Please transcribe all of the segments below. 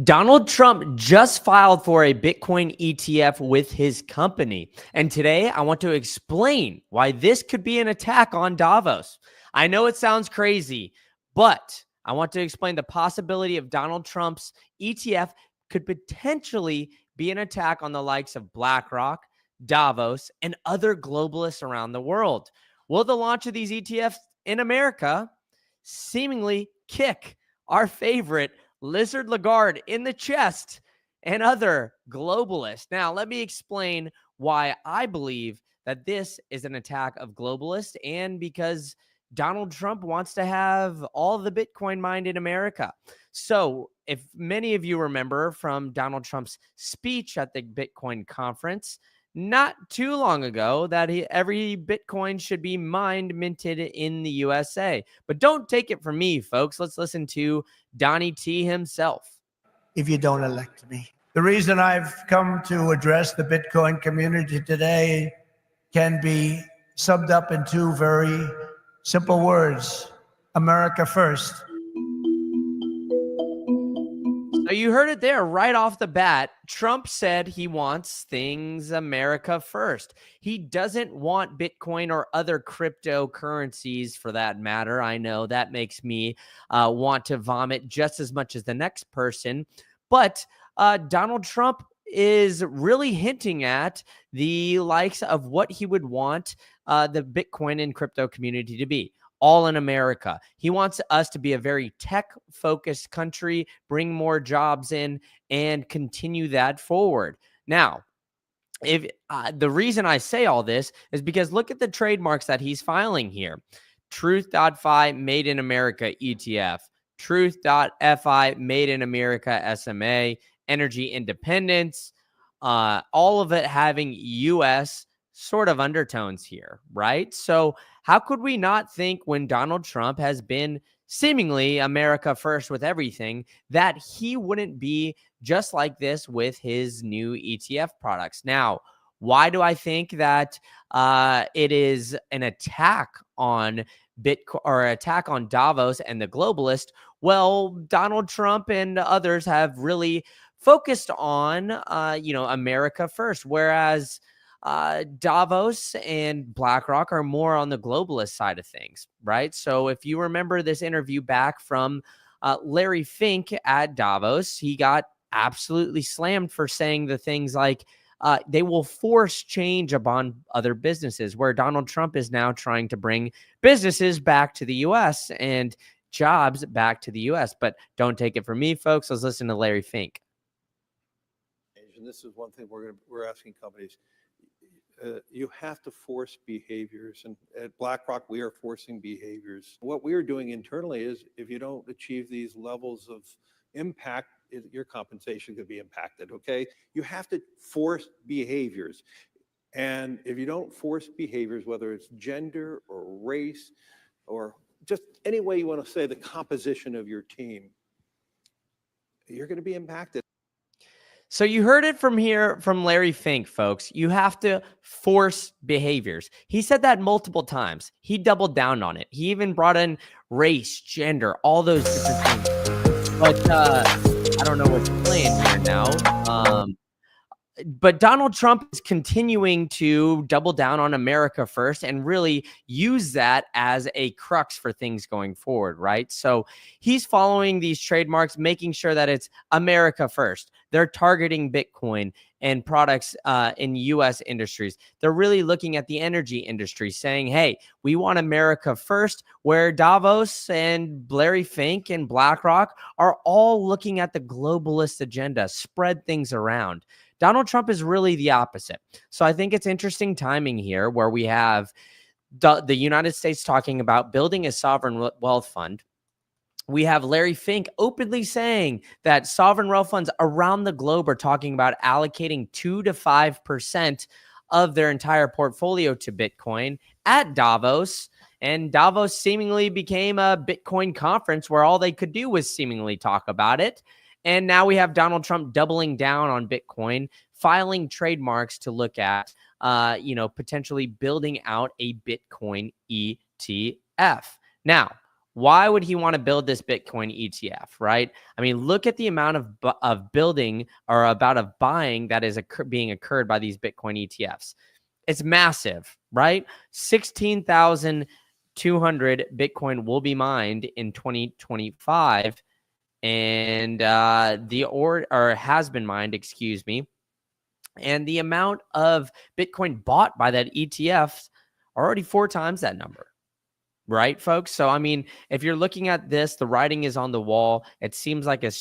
Donald Trump just filed for a Bitcoin ETF with his company. And today I want to explain why this could be an attack on Davos. I know it sounds crazy, but I want to explain the possibility of Donald Trump's ETF could potentially be an attack on the likes of BlackRock, Davos, and other globalists around the world. Will the launch of these ETFs in America seemingly kick our favorite Lizard Lagarde in the chest and other globalists? Now, let me explain why I believe that this is an attack of globalists, and because Donald Trump wants to have all the Bitcoin mined in America. So, if many of you remember from Donald Trump's speech at the Bitcoin conference not too long ago, that every Bitcoin should be minted in the USA. But don't take it from me, folks. Let's listen to Donnie T himself. If you don't elect me. The reason I've come to address the Bitcoin community today can be summed up in two very simple words: America first. So you heard it there right off the bat. Trump said he wants things America first. He doesn't want Bitcoin or other cryptocurrencies for that matter. I know that makes me want to vomit just as much as the next person. But Donald Trump is really hinting at the likes of what he would want the Bitcoin and crypto community to be. All in America. He wants us to be a very tech-focused country, bring more jobs in, and continue that forward. Now, if the reason I say all this is because look at the trademarks that he's filing here. Truth.fi Made in America ETF, Truth.fi Made in America SMA, Energy Independence, all of it having U.S. sort of undertones here, right? So how could we not think, when Donald Trump has been seemingly America first with everything, that he wouldn't be just like this with his new ETF products? Now, why do I think that it is an attack on Bitcoin or attack on Davos and the globalist? Well, Donald Trump and others have really focused on, America first, whereas Davos and BlackRock are more on the globalist side of things, right? So if you remember this interview back from Larry Fink at Davos, he got absolutely slammed for saying the things like they will force change upon other businesses, where Donald Trump is now trying to bring businesses back to the U.S. and jobs back to the U.S. But don't take it from me, folks. Let's listen to Larry Fink. And this is one thing we're asking companies. You have to force behaviors, and at BlackRock we are forcing behaviors. What we are doing internally is, if you don't achieve these levels of impact, your compensation could be impacted. Okay, you have to force behaviors, and if you don't force behaviors, whether it's gender or race or just any way you want to say the composition of your team, you're going to be impacted. So you heard it from here from Larry Fink, folks. You have to force behaviors. He said that multiple times. He doubled down on it. He even brought in race, gender, all those different things. But I don't know what's playing here now. But Donald Trump is continuing to double down on America first and really use that as a crux for things going forward, right? So he's following these trademarks, making sure that it's America first. They're targeting Bitcoin and products in U.S. industries. They're really looking at the energy industry, saying, hey, we want America first, where Davos and Larry Fink and BlackRock are all looking at the globalist agenda, spread things around. Donald Trump is really the opposite. So I think it's interesting timing here, where we have the United States talking about building a sovereign wealth fund. We have Larry Fink openly saying that sovereign wealth funds around the globe are talking about allocating 2 to 5% of their entire portfolio to Bitcoin at Davos. And Davos seemingly became a Bitcoin conference where all they could do was seemingly talk about it. And now we have Donald Trump doubling down on Bitcoin, filing trademarks to look at, potentially building out a Bitcoin ETF. Now, Why would he want to build this Bitcoin ETF, right? I mean, look at the amount of building or about of buying that is being occurred by these Bitcoin ETFs. It's massive, right? 16,200 Bitcoin will be mined in 2025, and or has been mined, excuse me. And the amount of Bitcoin bought by that ETF are already 4 times that number. Right, folks? So, I mean, if you're looking at this, the writing is on the wall. It seems like a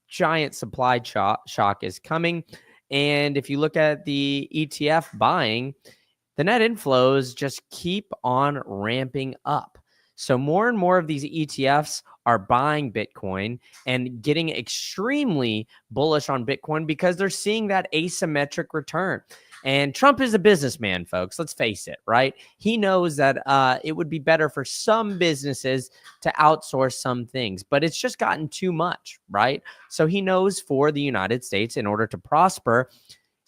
giant supply shock is coming. And if you look at the ETF buying, the net inflows just keep on ramping up. So more and more of these ETFs are buying Bitcoin and getting extremely bullish on Bitcoin because they're seeing that asymmetric return. And Trump is a businessman, folks. Let's face it, right? He knows that it would be better for some businesses to outsource some things, but it's just gotten too much, right? So he knows for the United States, in order to prosper,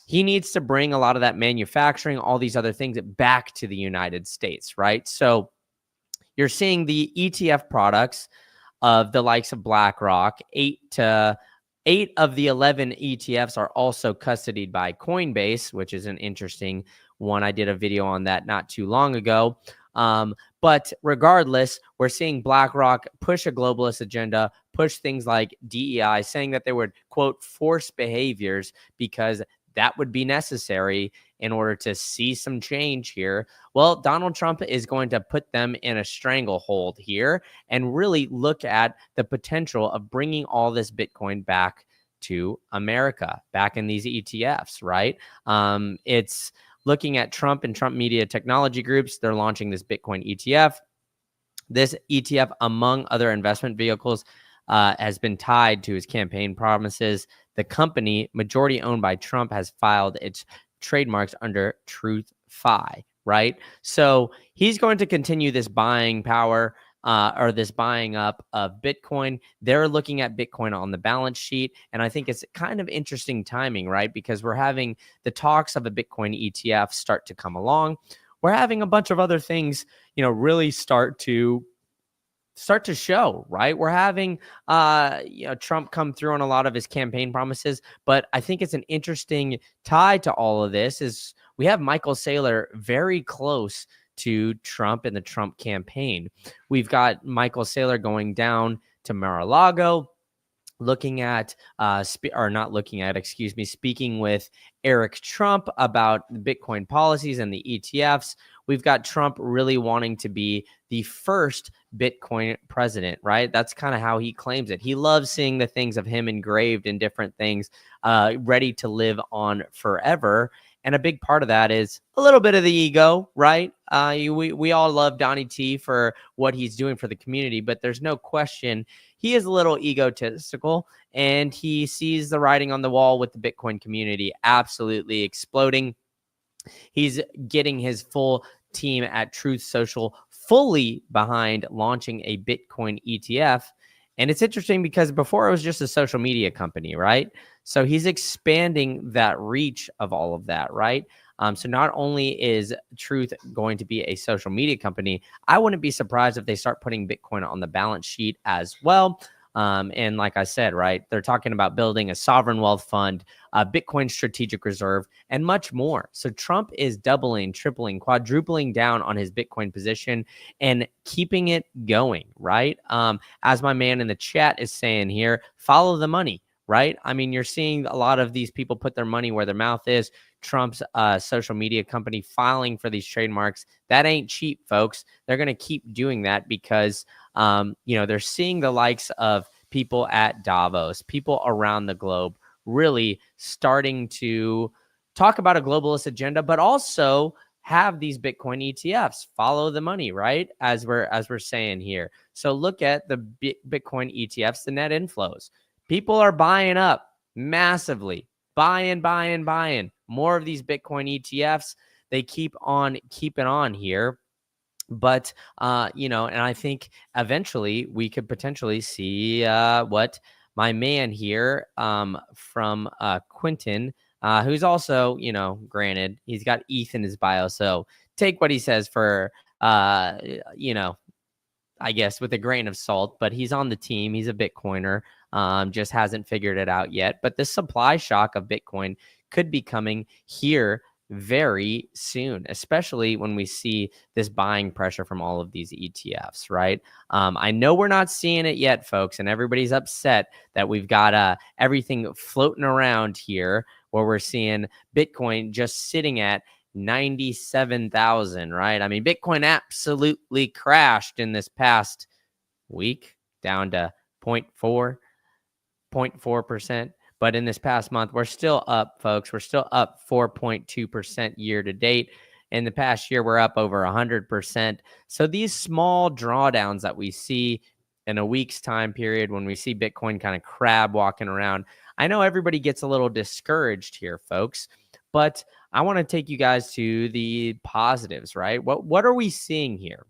he needs to bring a lot of that manufacturing, all these other things back to the United States, right? So you're seeing the ETF products of the likes of BlackRock, 8 of the 11 ETFs are also custodied by Coinbase, which is an interesting one. I did a video on that not too long ago. But regardless, we're seeing BlackRock push a globalist agenda, push things like DEI, saying that they would, quote, force behaviors because that would be necessary in order to see some change here. Well, Donald Trump is going to put them in a stranglehold here and really look at the potential of bringing all this Bitcoin back to America, back in these ETFs, right? It's looking at Trump and Trump Media Technology Groups. They're launching this Bitcoin ETF. This ETF, among other investment vehicles, has been tied to his campaign promises. The company, majority owned by Trump, has filed its trademarks under TruthFi, right? So he's going to continue this buying power or this buying up of Bitcoin. They're looking at Bitcoin on the balance sheet. And I think it's kind of interesting timing, right? Because we're having the talks of a Bitcoin ETF start to come along. We're having a bunch of other things, really start to show, right? We're having Trump come through on a lot of his campaign promises, but I think it's an interesting tie to all of this is we have Michael Saylor very close to Trump in the Trump campaign. We've got Michael Saylor going down to Mar-a-Lago, looking at speaking with Eric Trump about Bitcoin policies and the ETFs. We've got Trump really wanting to be the first Bitcoin president, right? That's kind of how he claims it. He loves seeing the things of him engraved in different things, ready to live on forever. And a big part of that is a little bit of the ego, right? We all love Donnie T for what he's doing for the community, but there's no question he is a little egotistical, and he sees the writing on the wall with the Bitcoin community absolutely exploding. He's getting his full team at Truth Social fully behind launching a Bitcoin ETF. And it's interesting because before it was just a social media company, right? So he's expanding that reach of all of that, right? So not only is Truth going to be a social media company, I wouldn't be surprised if they start putting Bitcoin on the balance sheet as well. And like I said, right, they're talking about building a sovereign wealth fund, a Bitcoin strategic reserve, and much more. So Trump is doubling, tripling, quadrupling down on his Bitcoin position and keeping it going, right? As my man in the chat is saying here, follow the money, right? I mean, you're seeing a lot of these people put their money where their mouth is. Trump's social media company filing for these trademarks. That ain't cheap, folks. They're going to keep doing that because, they're seeing the likes of people at Davos, people around the globe really starting to talk about a globalist agenda, but also have these Bitcoin ETFs follow the money, right? As we're saying here. So look at the Bitcoin ETFs, the net inflows. People are buying up massively, buying more of these Bitcoin ETFs. They keep on keeping on here. But, and I think eventually we could potentially see what my man here from Quentin, who's also, granted, he's got ETH in his bio. So take what he says for, I guess, with a grain of salt, but he's on the team. He's a Bitcoiner, just hasn't figured it out yet. But the supply shock of Bitcoin could be coming here very soon, especially when we see this buying pressure from all of these ETFs, right? I know we're not seeing it yet, folks, and everybody's upset that we've got everything floating around here where we're seeing Bitcoin just sitting at 97,000, right? I mean, Bitcoin absolutely crashed in this past week down to 0.4%. But in this past month, we're still up, folks. We're still up 4.2% year to date. In the past year, we're up over 100%. So these small drawdowns that we see in a week's time period when we see Bitcoin kind of crab walking around, I know everybody gets a little discouraged here, folks, but I want to take you guys to the positives, right? What are we seeing here?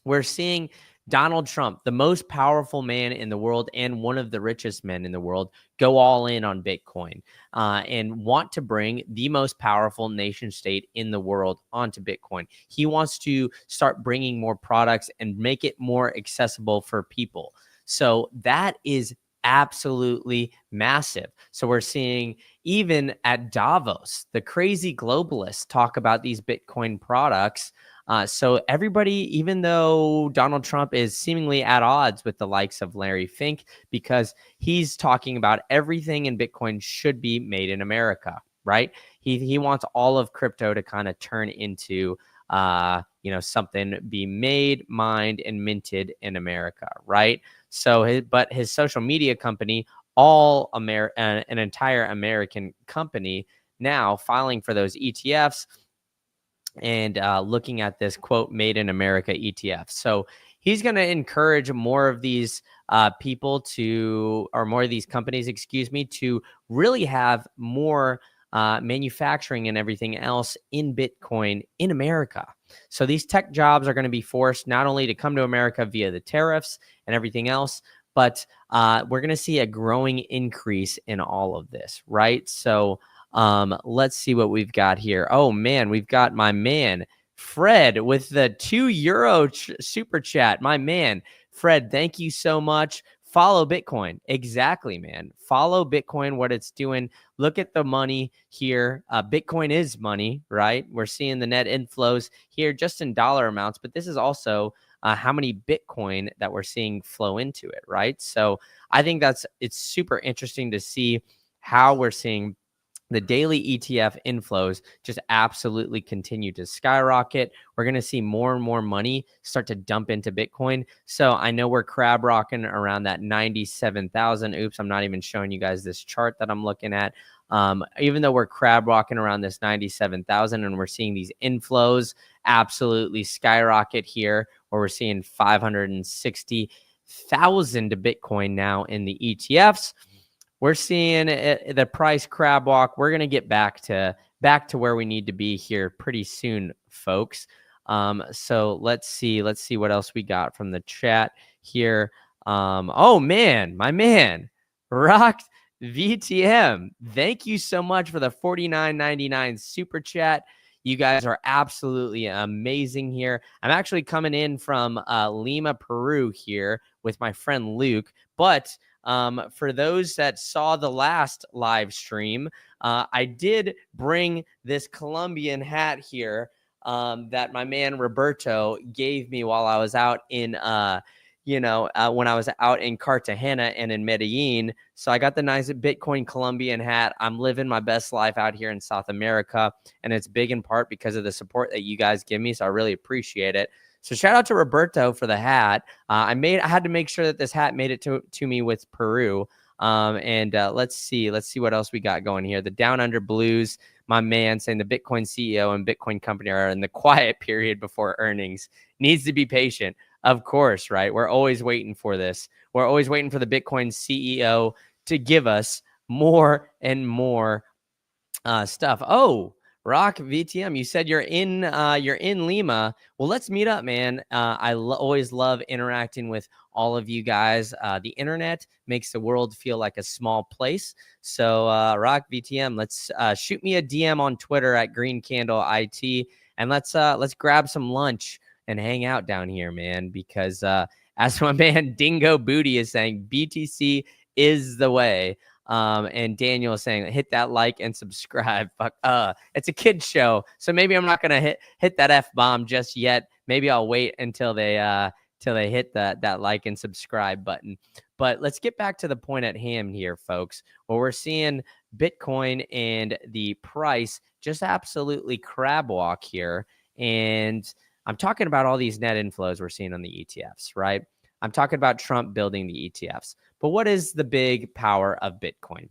We're seeing Donald Trump, the most powerful man in the world and one of the richest men in the world, go all in on Bitcoin and want to bring the most powerful nation state in the world onto Bitcoin. He wants to start bringing more products and make it more accessible for people. So that is absolutely massive. So we're seeing even at Davos, the crazy globalists talk about these Bitcoin products. So everybody, even though Donald Trump is seemingly at odds with the likes of Larry Fink, because he's talking about everything in Bitcoin should be made in America, right? He wants all of crypto to kind of turn into something be made, mined, and minted in America, right? So, but his social media company, an entire American company, now filing for those ETFs and looking at this quote made in America ETF. So he's going to encourage more of these people to, or more of these companies, excuse me, to really have more manufacturing and everything else in Bitcoin in America. So these tech jobs are going to be forced not only to come to America via the tariffs and everything else, but we're going to see a growing increase in all of this, right? So let's see what we've got here. Oh man, we've got my man Fred with the €2 super chat. My man Fred, thank you so much. Follow Bitcoin. Exactly, man. Follow Bitcoin, what it's doing. Look at the money here. Bitcoin is money, right? We're seeing the net inflows here just in dollar amounts, but this is also how many Bitcoin that we're seeing flow into it, right? So I think it's super interesting to see how we're seeing the daily ETF inflows just absolutely continue to skyrocket. We're going to see more and more money start to dump into Bitcoin. So I know we're crab rocking around that 97,000. Oops, I'm not even showing you guys this chart that I'm looking at. Even though we're crab walking around this 97,000 and we're seeing these inflows absolutely skyrocket here, where we're seeing 560,000 Bitcoin now in the ETFs. We're seeing the price crab walk. We're going to get back to where we need to be here pretty soon, folks. So let's see what else we got from the chat here. Oh man, my man, Rock VTM. Thank you so much for the $49.99 super chat. You guys are absolutely amazing here. I'm actually coming in from Lima, Peru here with my friend Luke, but for those that saw the last live stream, I did bring this Colombian hat here that my man Roberto gave me while I was out in, when I was out in Cartagena and in Medellin. So I got the nice Bitcoin Colombian hat. I'm living my best life out here in South America, and it's big in part because of the support that you guys give me. So I really appreciate it. So shout out to Roberto for the hat. I had to make sure that this hat made it to me with Peru. Let's see what else we got going here. The Down Under Blues, my man, saying the Bitcoin CEO and Bitcoin company are in the quiet period before earnings. Needs to be patient. Of course, right? We're always waiting for this. We're always waiting for the Bitcoin CEO to give us more and more stuff. Oh, Rock VTM, you said you're in Lima. Well, let's meet up, man. I always love interacting with all of you guys. The internet makes the world feel like a small place. So, Rock VTM, let's shoot me a DM on Twitter at Green Candle IT, and let's grab some lunch and hang out down here, man, because as my man Dingo Booty is saying, BTC is the way. And Daniel is saying, hit that like and subscribe. Fuck, it's a kid's show, so maybe I'm not gonna hit that F-bomb just yet. Maybe I'll wait until they hit that like and subscribe button. But let's get back to the point at hand here, folks. Well, we're seeing Bitcoin and the price just absolutely crab walk here. And I'm talking about all these net inflows we're seeing on the ETFs, right? I'm talking about Trump building the ETFs. But what is the big power of Bitcoin?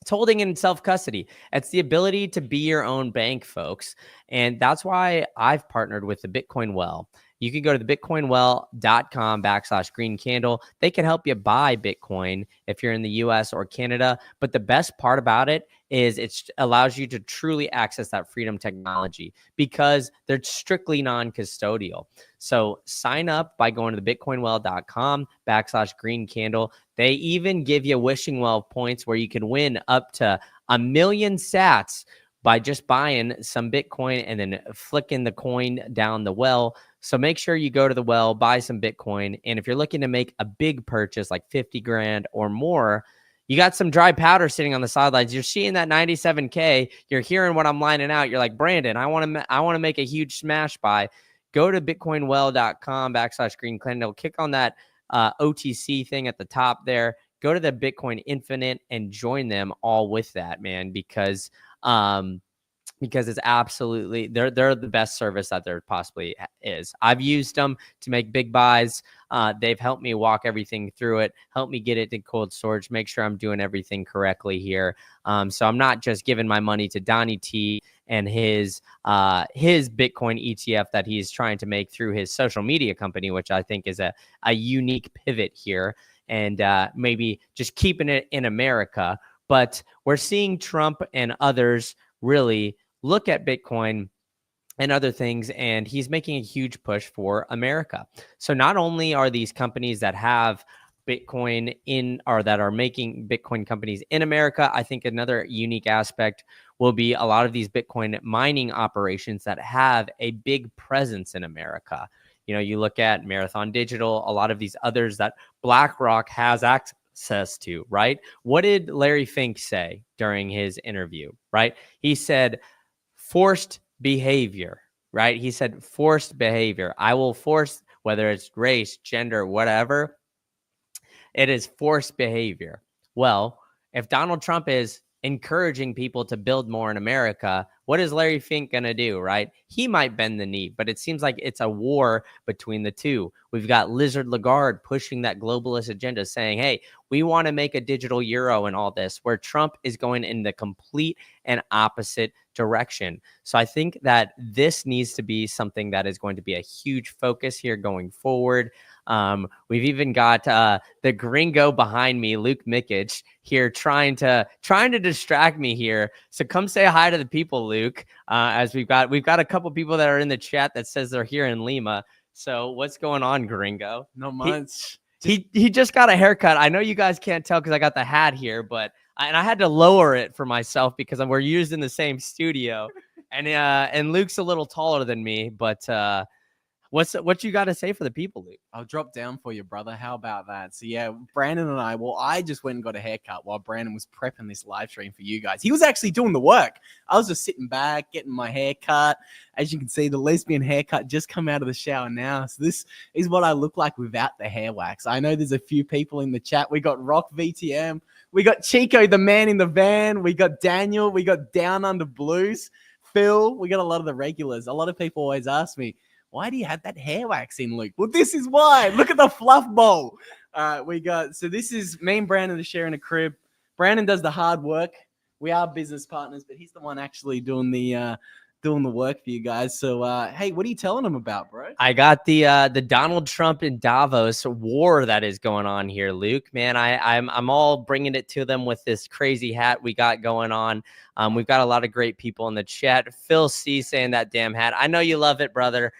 It's holding in self-custody. It's the ability to be your own bank, folks. And that's why I've partnered with the Bitcoin Well. You can go to the bitcoinwell.com/green candle. They can help you buy Bitcoin if you're in the US or Canada. But the best part about it is it allows you to truly access that freedom technology because they're strictly non-custodial. So sign up by going to the bitcoinwell.com/green candle. They even give you wishing well points where you can win up to 1,000,000 sats by just buying some Bitcoin and then flicking the coin down the well. So make sure you go to the well, buy some Bitcoin. And if you're looking to make a big purchase like 50 grand or more, you got some dry powder sitting on the sidelines. You're seeing that 97K. You're hearing what I'm lining out. You're like, Brandon, I want to make a huge smash buy. Go to bitcoinwell.com/green candle. Click on that OTC thing at the top there. Go to the Bitcoin Infinite and join them all with that, man, because it's absolutely they're the best service that there possibly is. I've used them to make big buys. They've helped me walk everything through it, help me get it to cold storage, make sure I'm doing everything correctly here. So I'm not just giving my money to Donnie T and his Bitcoin ETF that he's trying to make through his social media company, which I think is a unique pivot here, and maybe just keeping it in America. But we're seeing Trump and others really look at Bitcoin and other things, and he's making a huge push for America. So not only are these companies that have Bitcoin in, or that are making Bitcoin companies in America, I think another unique aspect will be a lot of these Bitcoin mining operations that have a big presence in America. You know, you look at Marathon Digital, a lot of these others that BlackRock has access to, right? What did Larry Fink say during his interview, right? He said, forced behavior, right? He said, forced behavior. I will force, whether it's race, gender, whatever, it is forced behavior. Well, if Donald Trump is encouraging people to build more in America, what is Larry Fink going to do, right? He might bend the knee, but it seems like it's a war between the two. We've got Lizard Lagarde pushing that globalist agenda, saying, hey, we want to make a digital euro and all this, where Trump is going in the complete and opposite direction. So I think that this needs to be something that is going to be a huge focus here going forward. We've even got the gringo behind me, Luke Mikic, here trying to distract me here. So come say hi to the people, Luke. As we've got a couple people that are in the chat that says they're here in Lima. So what's going on, gringo? Not much. He just got a haircut. I know you guys can't tell because I got the hat here, but I had to lower it for myself because we're using the same studio. And Luke's a little taller than me, but what you got to say for the people, Luke? I'll drop down for you, brother. How about that? So yeah, Brandon and I just went and got a haircut while Brandon was prepping this live stream for you guys. He was actually doing the work. I was just sitting back, getting my hair cut. As you can see, the lesbian haircut just come out of the shower now. So this is what I look like without the hair wax. I know there's a few people in the chat. We got Rock VTM. We got Chico, the man in the van. We got Daniel. We got Down Under Blues. Phil. We got a lot of the regulars. A lot of people always ask me, why do you have that hair wax in, Luke? Well, this is why. Look at the fluff bowl. So this is me and Brandon are sharing a crib. Brandon does the hard work. We are business partners, but he's the one actually doing the work for you guys. So, hey, what are you telling them about, bro? I got the Donald Trump and Davos war that is going on here, Luke. Man, I'm all bringing it to them with this crazy hat we got going on. We've got a lot of great people in the chat. Phil C saying that damn hat. I know you love it, brother.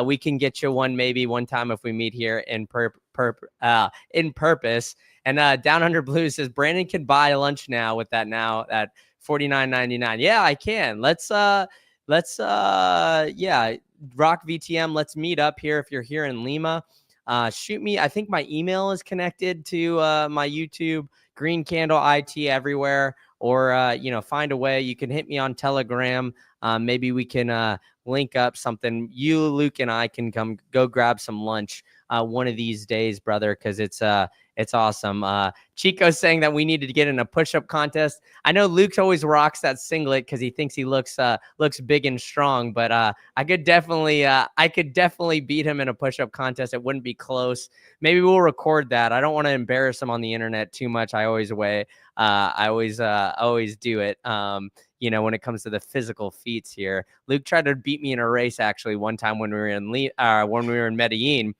We can get you one maybe one time if we meet here in purpose. And Down Under Blue says Brandon can buy lunch now with that now at $49.99. Yeah, I can. Let's let's yeah, rock VTM. Let's meet up here if you're here in Lima. Shoot me. I think my email is connected to my YouTube, Green Candle IT everywhere, or find a way. You can hit me on Telegram. Maybe we can link up something. You, Luke, and I can go grab some lunch one of these days, brother, because it's awesome. Chico's saying that we need to get in a push-up contest. I know Luke always rocks that singlet because he thinks he looks big and strong, but I could definitely beat him in a push-up contest. It wouldn't be close. Maybe we'll record that. I don't want to embarrass him on the internet too much. I always do it. When it comes to the physical feats here. Luke tried to beat me in a race actually one time when we were in Medellin.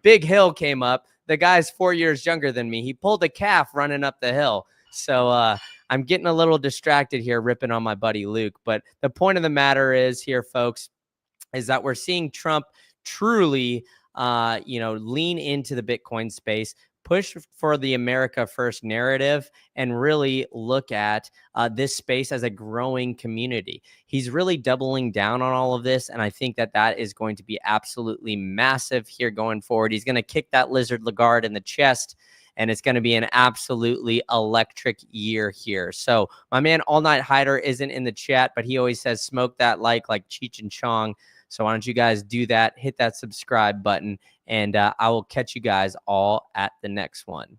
Big hill came up. The guy's 4 years younger than me. He pulled a calf running up the hill. So I'm getting a little distracted here, ripping on my buddy Luke. But the point of the matter is here, folks, is that we're seeing Trump truly, lean into the Bitcoin space, push for the America First narrative, and really look at this space as a growing community. He's really doubling down on all of this, and I think that is going to be absolutely massive here going forward. He's going to kick that lizard Lagarde in the chest, and it's going to be an absolutely electric year here. So my man All Night Hider isn't in the chat, but he always says smoke that like Cheech and Chong. So why don't you guys do that? Hit that subscribe button, and I will catch you guys all at the next one.